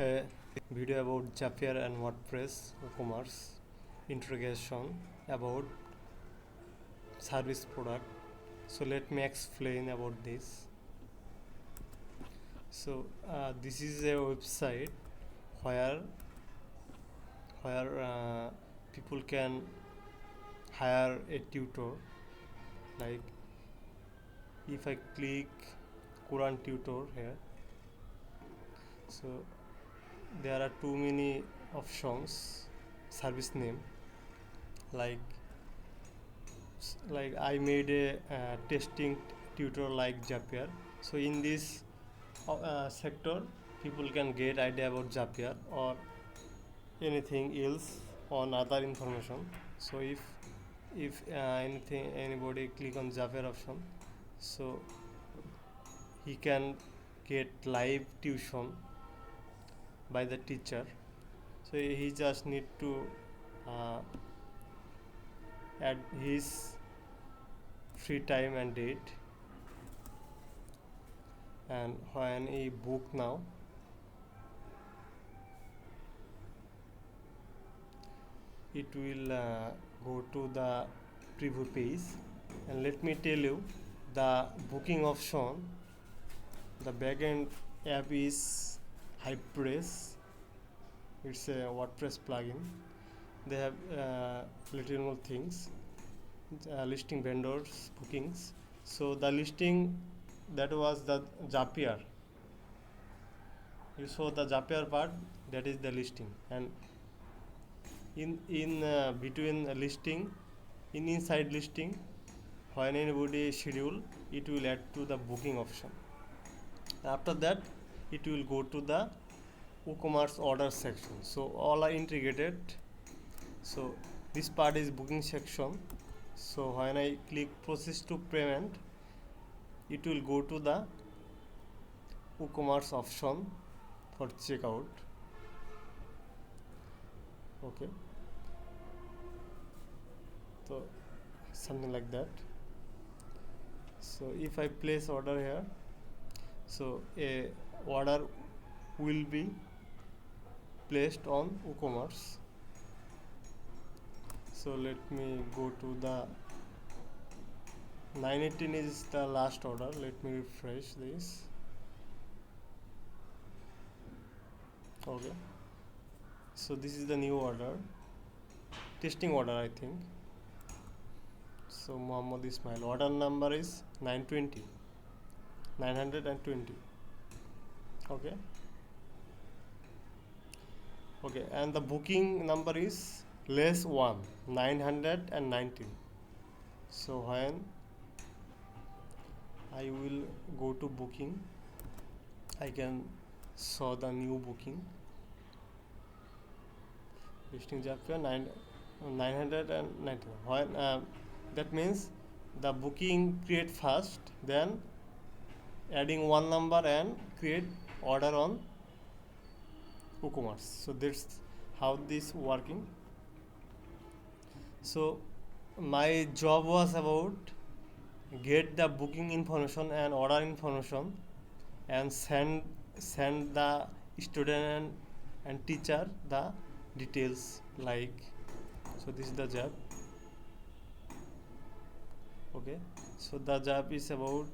a video about Zapier and WordPress WooCommerce integration about service product. So let me explain about this. So this is a website where people can hire a tutor. Like if I click Quran tutor here, so there are too many options, service name, like I made a testing tutor like Zapier. So in this sector people can get idea about Zapier or anything else on other information. So if anybody click on Zapier option, so he can get live tuition by the teacher. So he just need to add his free time and date, and when he book now, it will go to the preview page. And let me tell you, the booking option, the backend app is HivePress. It's a WordPress plugin. They have little more things, listing vendors, bookings. So the listing, that was the Zapier. You saw the Zapier part, that is the listing. And in between listing, inside listing, when anybody schedule, it will add to the booking option. After that, it will go to the WooCommerce order section. So all are integrated. So this part is booking section. So when I click process to payment, it will go to the WooCommerce option for checkout. Okay, so something like that. So if I place order here, so a order will be placed on WooCommerce. So let me go to the 918 is the last order. Let me refresh this. Okay, so this is the new order, testing order, I think. So Muhammad Ismail, order number is 920. Okay, and the booking number is less 1, 919. So when I will go to booking, I can saw the new booking, listing Zapier 919. When that means the booking create first, then adding one number and create order on WooCommerce. So that's how this working. So my job was about get the booking information and order information and send the student and teacher the details, like, so this is the job. Okay, so the job is about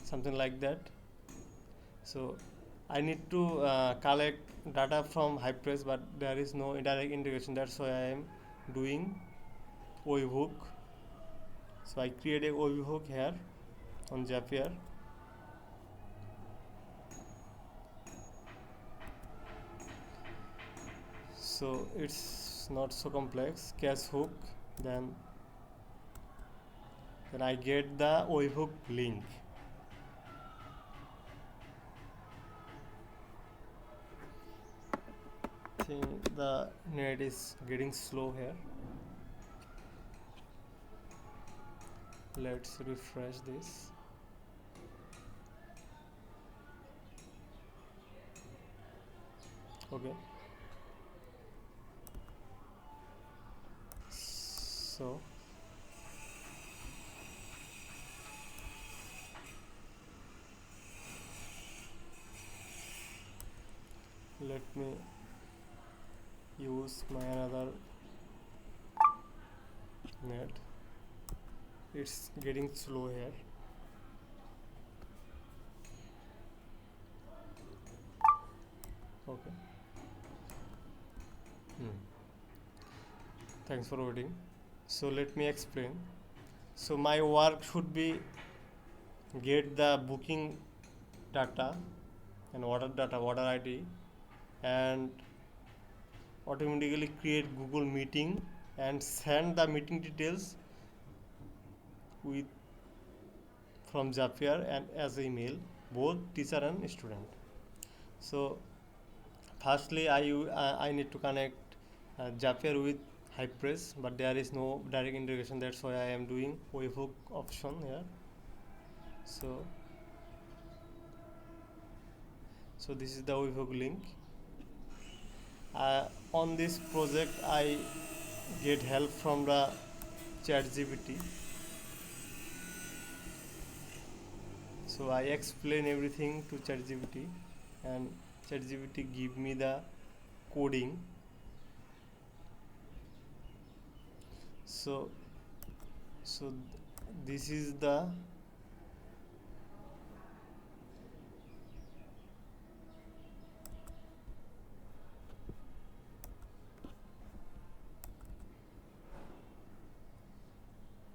something like that. So I need to collect data from HivePress, but there is no direct integration. That's why I am doing webhook. So I create a webhook here on Zapier. So it's not so complex. Cache hook, then I get the webhook link. I think the net is getting slow here. Let's refresh this. Okay, so let me use my another net. It's getting slow here. Okay. Thanks for waiting. So let me explain. So my work should be get the booking data and order data, order ID, and automatically create Google Meeting and send the meeting details with from Zapier and as email, both teacher and student. So firstly, I need to connect Zapier with HivePress, but there is no direct integration. That's why I am doing webhook option here. So this is the webhook link. On this project, I get help from the ChatGPT. So I explain everything to ChatGPT, and ChatGPT give me the coding. So this is the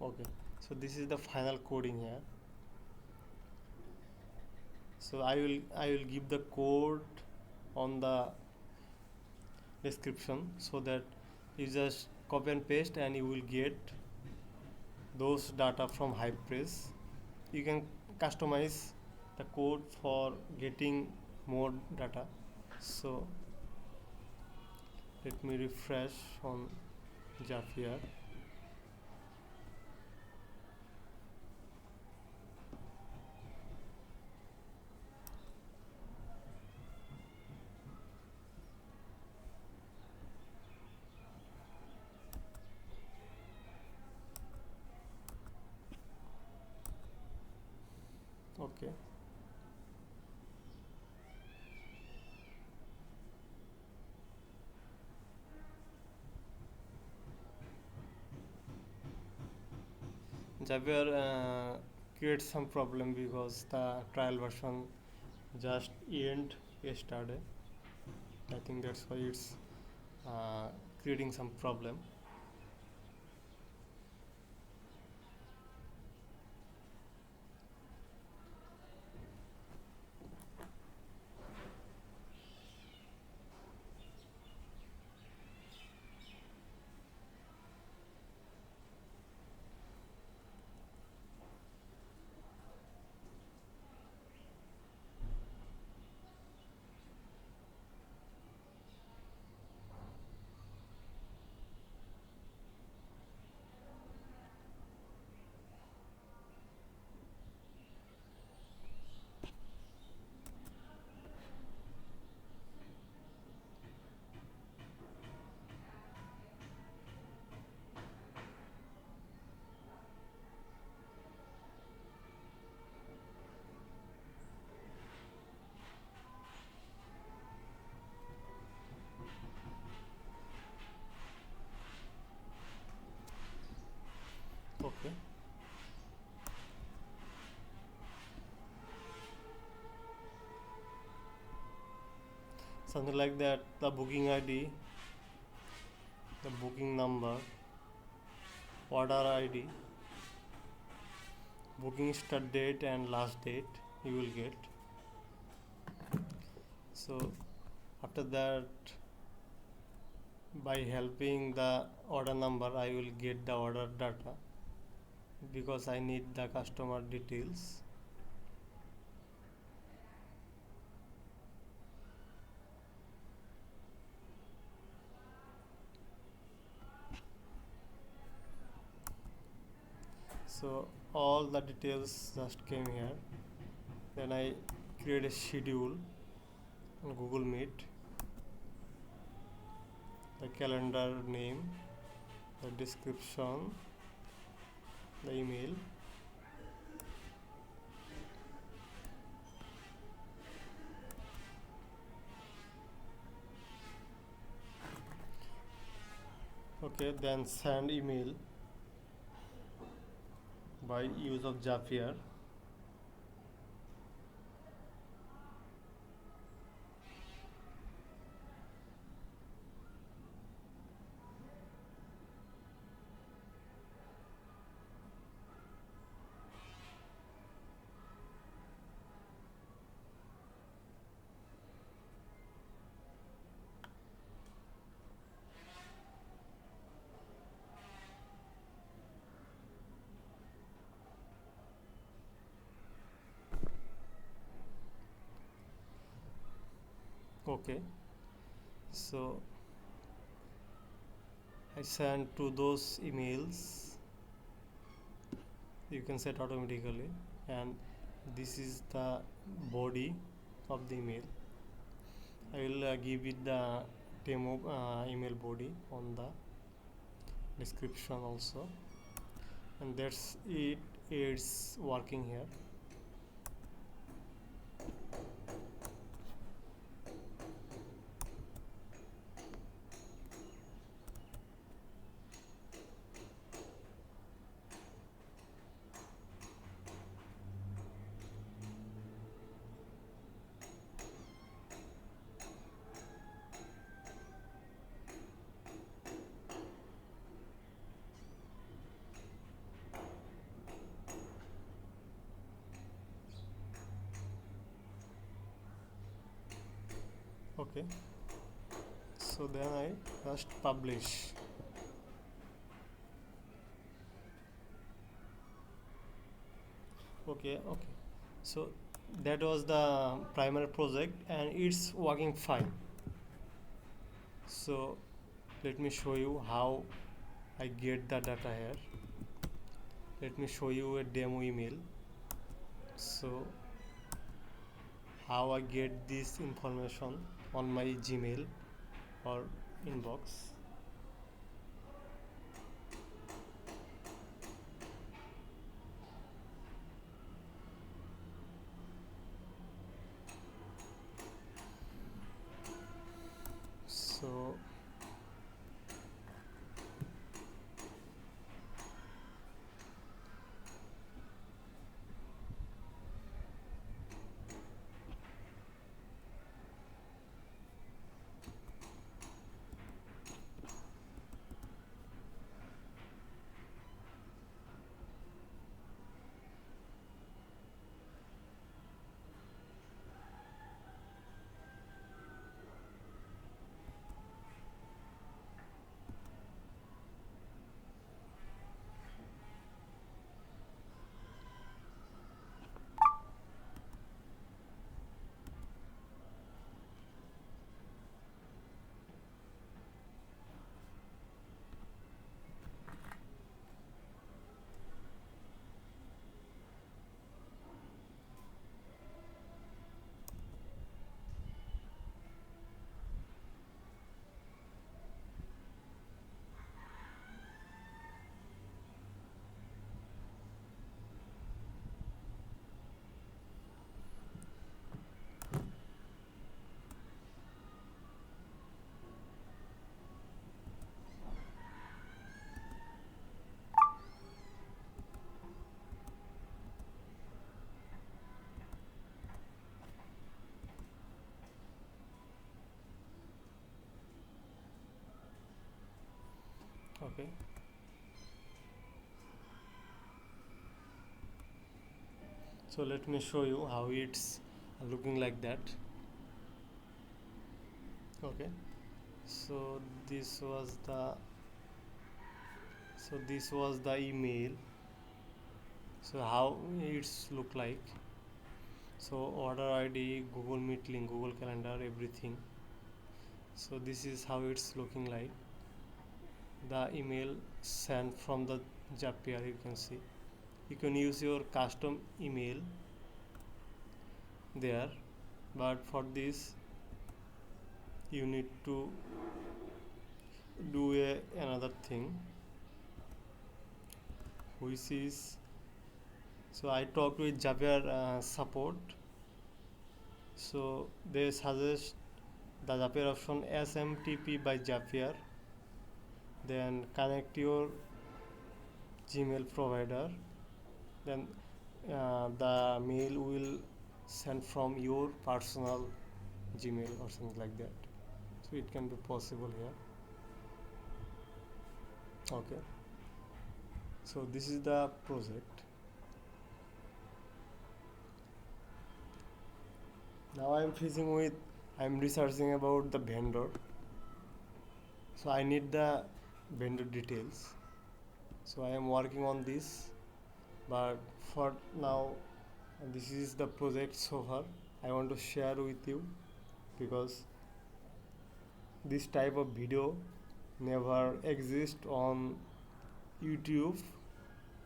okay. So this is the final coding here. So I will give the code on the description, so that you just copy and paste and you will get those data from HivePress. You can customize the code for getting more data. So let me refresh on Zapier. Okay. Zapier creates some problem because the trial version just end yesterday. I think that's why it's creating some problem. Okay. Something like that, the booking ID, the booking number, order ID, booking start date and last date you will get. So after that, by helping the order number, I will get the order data because I need the customer details. So all the details just came here. Then I create a schedule on Google Meet, the calendar name, the description, the email. Okay, then send email by use of Zapier. Okay, so I send to those emails, you can set automatically, and this is the body of the email. I will give it the demo email body on the description also, and that's it. It's working here. Okay, so then I just publish. Okay, so that was the primary project and it's working fine. So let me show you how I get the data here. Let me show you a demo email. So how I get this information on my Gmail or inbox. So okay, so let me show you how it's looking like that. Okay, so this was the email. So how it's look like. So order ID, Google Meet link, Google Calendar, everything. So this is how it's looking like. The email sent from the Zapier, you can see. You can use your custom email there, but for this you need to do another thing, which is, so I talked with Zapier support. So they suggest the Zapier option SMTP by Zapier. then connect your Gmail provider, then the mail will send from your personal Gmail or something like that. So it can be possible here. Okay, so this is the project. Now I'm researching about the vendor, so I need the vendor details, so I am working on this. But for now, this is the project so far I want to share with you, because this type of video never exist on YouTube,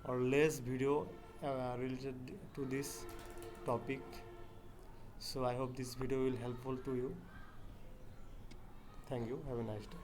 or less video related to this topic. So I hope this video will helpful to you. Thank you. Have a nice day.